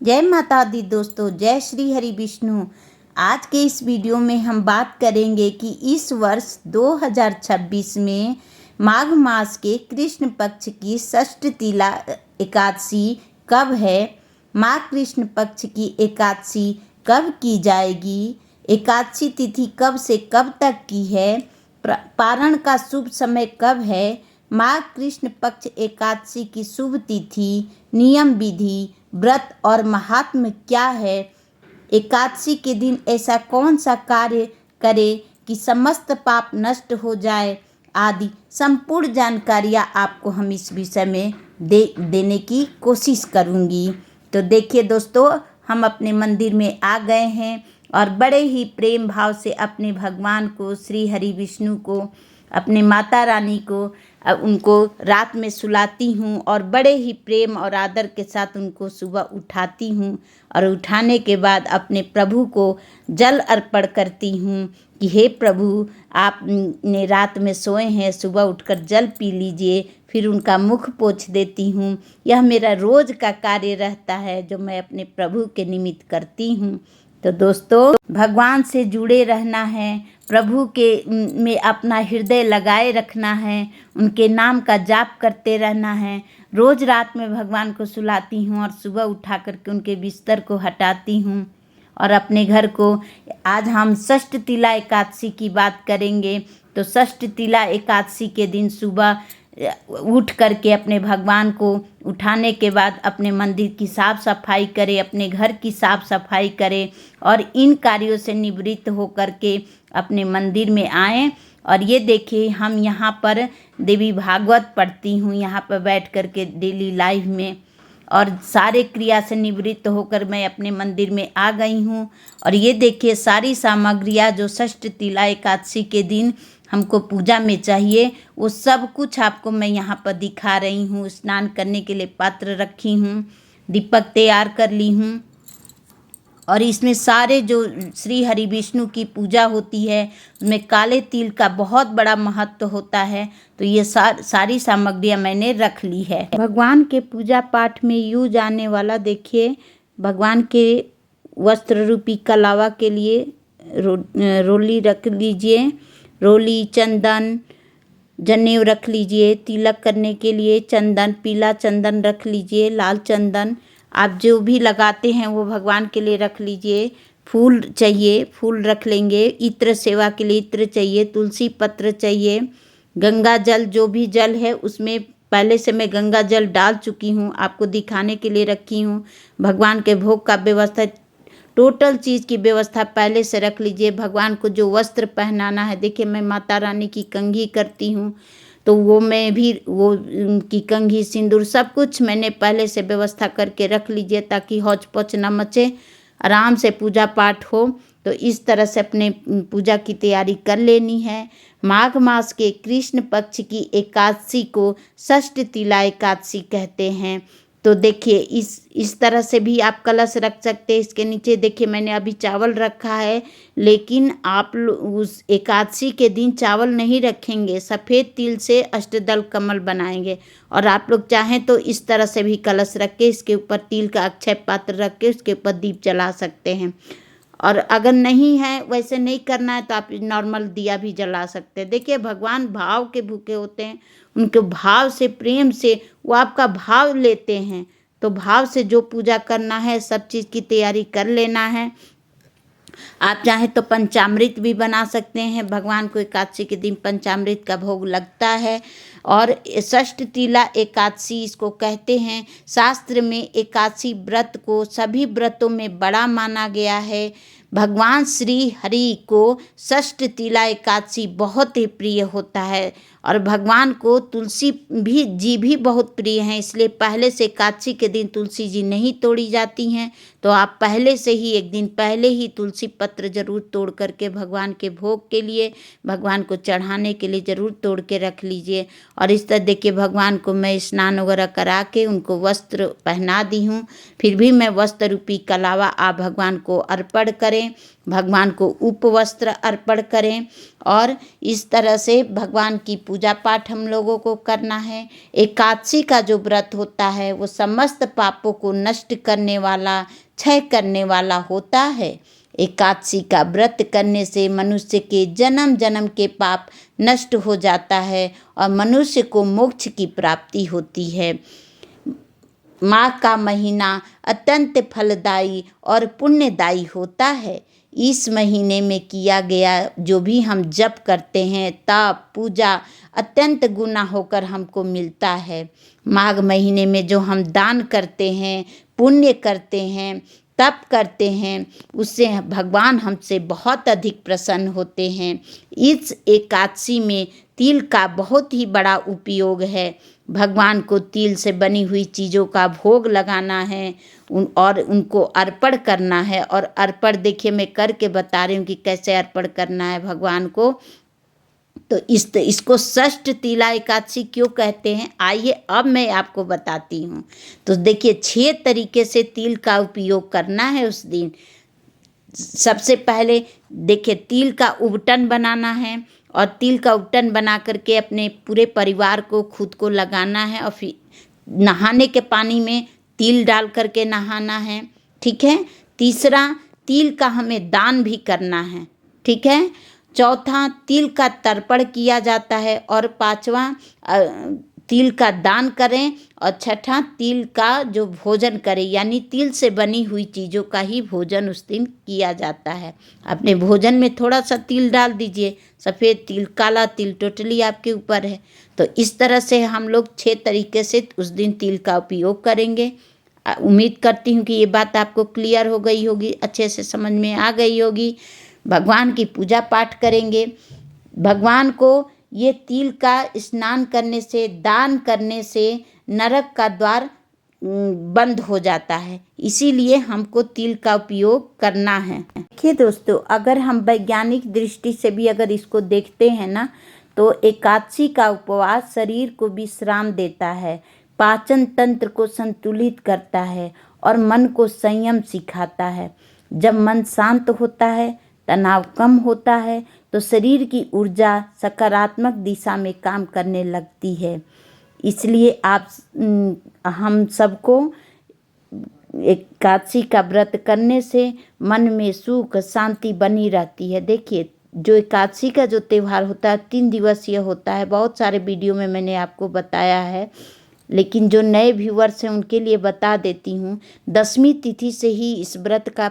जय माता दी दोस्तों, जय श्री हरि विष्णु। आज के इस वीडियो में हम बात करेंगे कि इस वर्ष 2026 में माघ मास के कृष्ण पक्ष की षष्ठीला एकादशी कब है, माघ कृष्ण पक्ष की एकादशी कब की जाएगी, एकादशी तिथि कब से कब तक की है, पारण का शुभ समय कब है, माघ कृष्ण पक्ष एकादशी की शुभ तिथि, नियम विधि, व्रत और महात्म्य क्या है, एकादशी के दिन ऐसा कौन सा कार्य करे कि समस्त पाप नष्ट हो जाए, आदि संपूर्ण जानकारियाँ आपको हम इस विषय में देने की कोशिश करूँगी। तो देखिए दोस्तों, हम अपने मंदिर में आ गए हैं और बड़े ही प्रेम भाव से अपने भगवान को, श्री हरि विष्णु को, अपने माता रानी को, उनको रात में सुलाती हूँ और बड़े ही प्रेम और आदर के साथ उनको सुबह उठाती हूँ और उठाने के बाद अपने प्रभु को जल अर्पण करती हूँ कि हे प्रभु, आपने रात में सोए हैं, सुबह उठकर जल पी लीजिए। फिर उनका मुख पोंछ देती हूँ। यह मेरा रोज का कार्य रहता है जो मैं अपने प्रभु के निमित्त करती हूँ। तो दोस्तों, भगवान से जुड़े रहना है, प्रभु के में अपना हृदय लगाए रखना है, उनके नाम का जाप करते रहना है। रोज़ रात में भगवान को सुलाती हूँ और सुबह उठा करके उनके बिस्तर को हटाती हूँ और अपने घर को। आज हम षष्ठीला एकादशी की बात करेंगे। तो षष्ठीला एकादशी के दिन सुबह उठ करके अपने भगवान को उठाने के बाद अपने मंदिर की साफ़ सफाई करें, अपने घर की साफ़ सफाई करें और इन कार्यों से निवृत्त होकर के अपने मंदिर में आएँ। और ये देखिए, हम यहाँ पर देवी भागवत पढ़ती हूँ, यहाँ पर बैठ कर के डेली लाइव में, और सारे क्रिया से निवृत्त होकर मैं अपने मंदिर में आ गई हूँ। और ये देखिए, सारी सामग्रियाँ जो षष्ठीला एकादशी के दिन हमको पूजा में चाहिए, वो सब कुछ आपको मैं यहाँ पर दिखा रही हूँ। स्नान करने के लिए पात्र रखी हूँ, दीपक तैयार कर ली हूँ और इसमें सारे जो श्री हरि विष्णु की पूजा होती है उसमें काले तिल का बहुत बड़ा महत्व होता है। तो ये सारी सामग्रियाँ मैंने रख ली है। भगवान के पूजा पाठ में यूज आने वाला, देखिए, भगवान के वस्त्र रूपी कलावा के लिए रोली रख लीजिए, रोली, चंदन, जनेऊ रख लीजिए, तिलक करने के लिए चंदन, पीला चंदन रख लीजिए, लाल चंदन आप जो भी लगाते हैं वो भगवान के लिए रख लीजिए। फूल चाहिए, फूल रख लेंगे। इत्र, सेवा के लिए इत्र चाहिए, तुलसी पत्र चाहिए, गंगा जल, जो भी जल है उसमें पहले से मैं गंगा जल डाल चुकी हूँ, आपको दिखाने के लिए रखी हूँ। भगवान के भोग का व्यवस्था, टोटल चीज़ की व्यवस्था पहले से रख लीजिए। भगवान को जो वस्त्र पहनाना है, देखिए मैं माता रानी की कंघी करती हूँ, तो वो मैं भी वो उनकी कंघी, सिंदूर, सब कुछ मैंने पहले से व्यवस्था करके रख लीजिए ताकि हौच पौच न मचे, आराम से पूजा पाठ हो। तो इस तरह से अपने पूजा की तैयारी कर लेनी है। माघ मास के कृष्ण पक्ष की एकादशी को षष्ठीला एकादशी कहते हैं। तो देखिए, इस तरह से भी आप कलश रख सकते हैं। इसके नीचे देखिए मैंने अभी चावल रखा है, लेकिन आप उस एकादशी के दिन चावल नहीं रखेंगे, सफ़ेद तिल से अष्टदल कमल बनाएंगे। और आप लोग चाहें तो इस तरह से भी कलश रख के इसके ऊपर तिल का अक्षय पात्र रख के उसके ऊपर दीप जला सकते हैं। और अगर नहीं है, वैसे नहीं करना है, तो आप नॉर्मल दिया भी जला सकते हैं। देखिए, भगवान भाव के भूखे होते हैं, उनके भाव से, प्रेम से वो आपका भाव लेते हैं। तो भाव से जो पूजा करना है, सब चीज़ की तैयारी कर लेना है। आप चाहें तो पंचामृत भी बना सकते हैं। भगवान को एकादशी के दिन पंचामृत का भोग लगता है। और षष्ठीला एकादशी इसको कहते हैं। शास्त्र में एकादशी व्रत को सभी व्रतों में बड़ा माना गया है। भगवान श्री हरि को षष्ठीला एकादशी बहुत ही प्रिय होता है और भगवान को तुलसी भी बहुत प्रिय हैं। इसलिए पहले से एकादशी के दिन तुलसी जी नहीं तोड़ी जाती हैं। तो आप पहले से ही, एक दिन पहले ही तुलसी पत्र ज़रूर तोड़ करके भगवान के भोग के लिए, भगवान को चढ़ाने के लिए ज़रूर तोड़ के रख लीजिए। और इस तरह देखिए भगवान को मैं स्नान वगैरह करा के उनको वस्त्र पहना दी हूँ। फिर भी मैं वस्त्र रूपी कलावा आप भगवान को अर्पण करें, भगवान को उपवस्त्र अर्पण करें। और इस तरह से भगवान की पूजा पाठ हम लोगों को करना है। एकादशी का जो व्रत होता है वो समस्त पापों को नष्ट करने वाला, क्षय करने वाला होता है। एकादशी का व्रत करने से मनुष्य के जन्म जन्म के पाप नष्ट हो जाता है और मनुष्य को मोक्ष की प्राप्ति होती है। माघ का महीना अत्यंत फलदायी और पुण्यदायी होता है। इस महीने में किया गया जो भी हम जप करते हैं, तप पूजा अत्यंत गुना होकर हमको मिलता है। माघ महीने में जो हम दान करते हैं, पुण्य करते हैं, तप करते हैं, उससे भगवान हमसे बहुत अधिक प्रसन्न होते हैं। इस एकादशी में तिल का बहुत ही बड़ा उपयोग है। भगवान को तिल से बनी हुई चीज़ों का भोग लगाना है और उनको अर्पण करना है। और अर्पण देखिए मैं करके बता रही हूँ कि कैसे अर्पण करना है भगवान को। तो इसको षष्ठ तिला एकादशी क्यों कहते हैं, आइए अब मैं आपको बताती हूँ। तो देखिए 6 तरीके से तिल का उपयोग करना है उस दिन। सबसे पहले देखिए तिल का उबटन बनाना है और तिल का उबटन बना करके अपने पूरे परिवार को, खुद को लगाना है। और फिर नहाने के पानी में तिल डाल करके नहाना है, ठीक है। तीसरा, तिल का हमें दान भी करना है, ठीक है। चौथा, तिल का तर्पण किया जाता है। और पांचवा, तिल का दान करें। और छठा, तिल का जो भोजन करें, यानी तिल से बनी हुई चीज़ों का ही भोजन उस दिन किया जाता है। अपने भोजन में थोड़ा सा तिल डाल दीजिए, सफ़ेद तिल, काला तिल, टोटली आपके ऊपर है। तो इस तरह से हम लोग 6 तरीके से उस दिन तिल का उपयोग करेंगे। उम्मीद करती हूँ कि ये बात आपको क्लियर हो गई होगी, अच्छे से समझ में आ गई होगी। भगवान की पूजा पाठ करेंगे। भगवान को ये तिल का स्नान करने से, दान करने से नरक का द्वार बंद हो जाता है, इसीलिए हमको तिल का उपयोग करना है। देखिए दोस्तों, अगर हम वैज्ञानिक दृष्टि से भी अगर इसको देखते हैं ना, तो एकादशी का उपवास शरीर को विश्राम देता है, पाचन तंत्र को संतुलित करता है और मन को संयम सिखाता है। जब मन शांत होता है, तनाव कम होता है, तो शरीर की ऊर्जा सकारात्मक दिशा में काम करने लगती है। इसलिए हम सबको एकादशी का व्रत करने से मन में सुख शांति बनी रहती है। देखिए जो एकादशी का जो त्यौहार होता है 3 दिवसीय होता है। बहुत सारे वीडियो में मैंने आपको बताया है, लेकिन जो नए व्यूअर्स हैं उनके लिए बता देती हूँ। 10वीं तिथि से ही इस व्रत का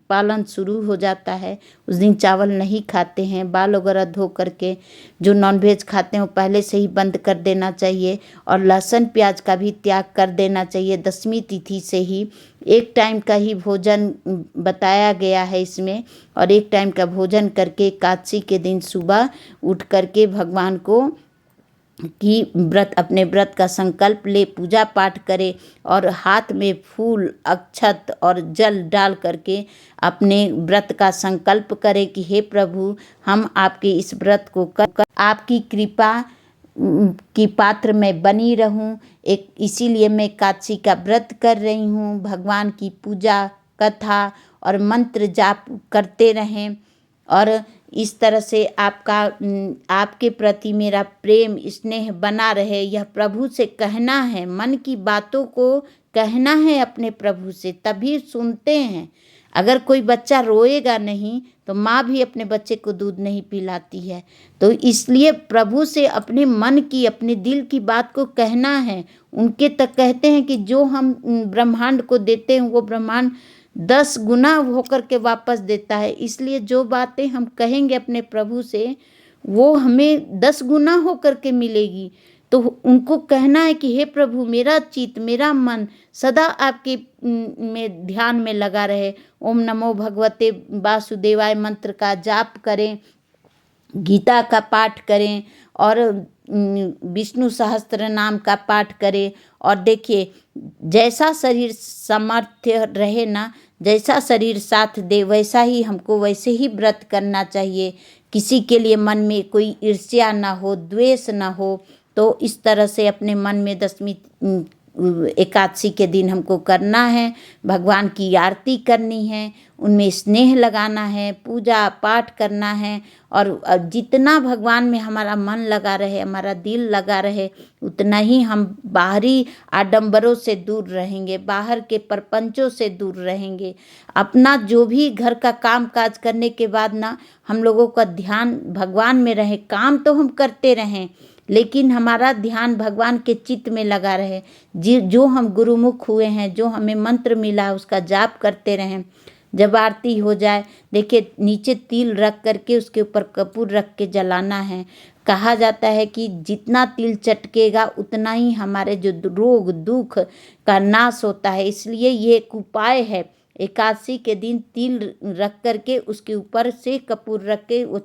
पालन शुरू हो जाता है। उस दिन चावल नहीं खाते हैं, बाल वगैरह धो करके जो नॉनवेज खाते हैं वो पहले से ही बंद कर देना चाहिए और लहसुन प्याज का भी त्याग कर देना चाहिए। 10वीं तिथि से ही एक टाइम का ही भोजन बताया गया है इसमें, और एक टाइम का भोजन करके एकादशी के दिन सुबह उठ करके भगवान को कि अपने व्रत का संकल्प ले, पूजा पाठ करे और हाथ में फूल, अक्षत और जल डाल करके अपने व्रत का संकल्प करे कि हे प्रभु, हम आपके इस व्रत को कर आपकी कृपा की पात्र में बनी रहूं। इसीलिए मैं एकादशी का व्रत कर रही हूं। भगवान की पूजा, कथा और मंत्र जाप करते रहें और इस तरह से आपके प्रति मेरा प्रेम स्नेह बना रहे। यह प्रभु से कहना है, मन की बातों को कहना है अपने प्रभु से, तभी सुनते हैं। अगर कोई बच्चा रोएगा नहीं तो माँ भी अपने बच्चे को दूध नहीं पिलाती है। तो इसलिए प्रभु से अपने मन की, अपने दिल की बात को कहना है। उनके तक कहते हैं कि जो हम ब्रह्मांड को देते हैं वो ब्रह्मांड 10 गुना होकर के वापस देता है। इसलिए जो बातें हम कहेंगे अपने प्रभु से वो हमें 10 गुना होकर के मिलेगी। तो उनको कहना है कि हे प्रभु, मेरा चित्त, मेरा मन सदा आपके में ध्यान में लगा रहे। ओम नमो भगवते वासुदेवाय मंत्र का जाप करें, गीता का पाठ करें और विष्णु सहस्त्र नाम का पाठ करें। और देखिए जैसा शरीर सामर्थ्य रहे ना, जैसा शरीर साथ दे, वैसा ही हमको वैसे ही व्रत करना चाहिए। किसी के लिए मन में कोई ईर्ष्या ना हो, द्वेष ना हो। तो इस तरह से अपने मन में दशमी एकादशी के दिन हमको करना है, भगवान की आरती करनी है, उनमें स्नेह लगाना है, पूजा पाठ करना है और जितना भगवान में हमारा मन लगा रहे, हमारा दिल लगा रहे, उतना ही हम बाहरी आडंबरों से दूर रहेंगे, बाहर के प्रपंचों से दूर रहेंगे। अपना जो भी घर का काम काज करने के बाद ना हम लोगों का ध्यान भगवान में रहे। काम तो हम करते रहें लेकिन हमारा ध्यान भगवान के चित्त में लगा रहे। जो हम गुरुमुख हुए हैं, जो हमें मंत्र मिला है, उसका जाप करते रहें। जब आरती हो जाए, देखिए नीचे तिल रख करके उसके ऊपर कपूर रख के जलाना है। कहा जाता है कि जितना तिल चटकेगा उतना ही हमारे जो रोग दुख का नाश होता है। इसलिए ये एक उपाय है, एकादशी के दिन तिल रख करके उसके ऊपर से कपूर रख के वो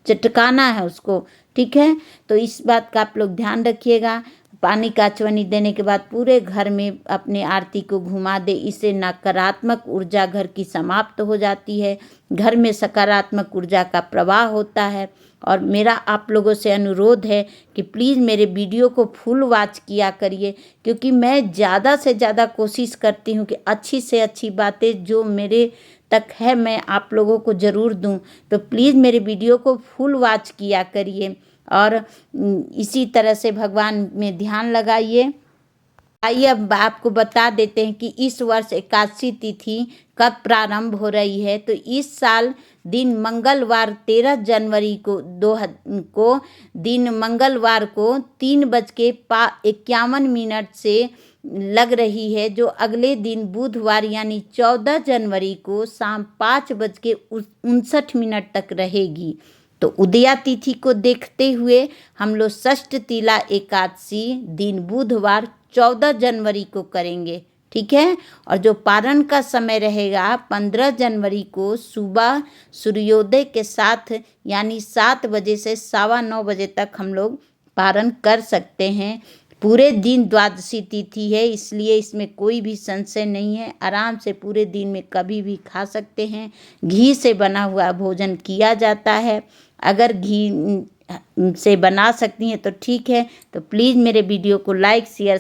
चटकाना है उसको, ठीक है। तो इस बात का आप लोग ध्यान रखिएगा। पानी का आचमनी देने के बाद पूरे घर में अपने आरती को घुमा दे। इससे नकारात्मक ऊर्जा घर की समाप्त हो जाती है, घर में सकारात्मक ऊर्जा का प्रवाह होता है। और मेरा आप लोगों से अनुरोध है कि प्लीज़ मेरे वीडियो को फुल वॉच किया करिए, क्योंकि मैं ज़्यादा से ज़्यादा कोशिश करती हूँ कि अच्छी से अच्छी बातें जो मेरे तक है मैं आप लोगों को ज़रूर दूं। तो प्लीज़ मेरे वीडियो को फुल वॉच किया करिए और इसी तरह से भगवान में ध्यान लगाइए। आइए अब आपको बता देते हैं कि इस वर्ष एकादशी तिथि कब प्रारंभ हो रही है। तो इस साल दिन मंगलवार 13 जनवरी को दिन मंगलवार को 3:51 से लग रही है, जो अगले दिन बुधवार यानी 14 जनवरी को शाम 5:59 तक रहेगी। तो उदया तिथि को देखते हुए हम लोग षष्ठ तिला एकादशी दिन बुधवार 14 जनवरी को करेंगे, ठीक है। और जो पारण का समय रहेगा 15 जनवरी को सुबह सूर्योदय के साथ यानी 7 बजे से 9:15 बजे तक हम लोग पारण कर सकते हैं। पूरे दिन द्वादशी तिथि है, इसलिए इसमें कोई भी संशय नहीं है। आराम से पूरे दिन में कभी भी खा सकते हैं। घी से बना हुआ भोजन किया जाता है। अगर घी से बना सकती हैं तो ठीक है। तो प्लीज़ मेरे वीडियो को लाइक शेयर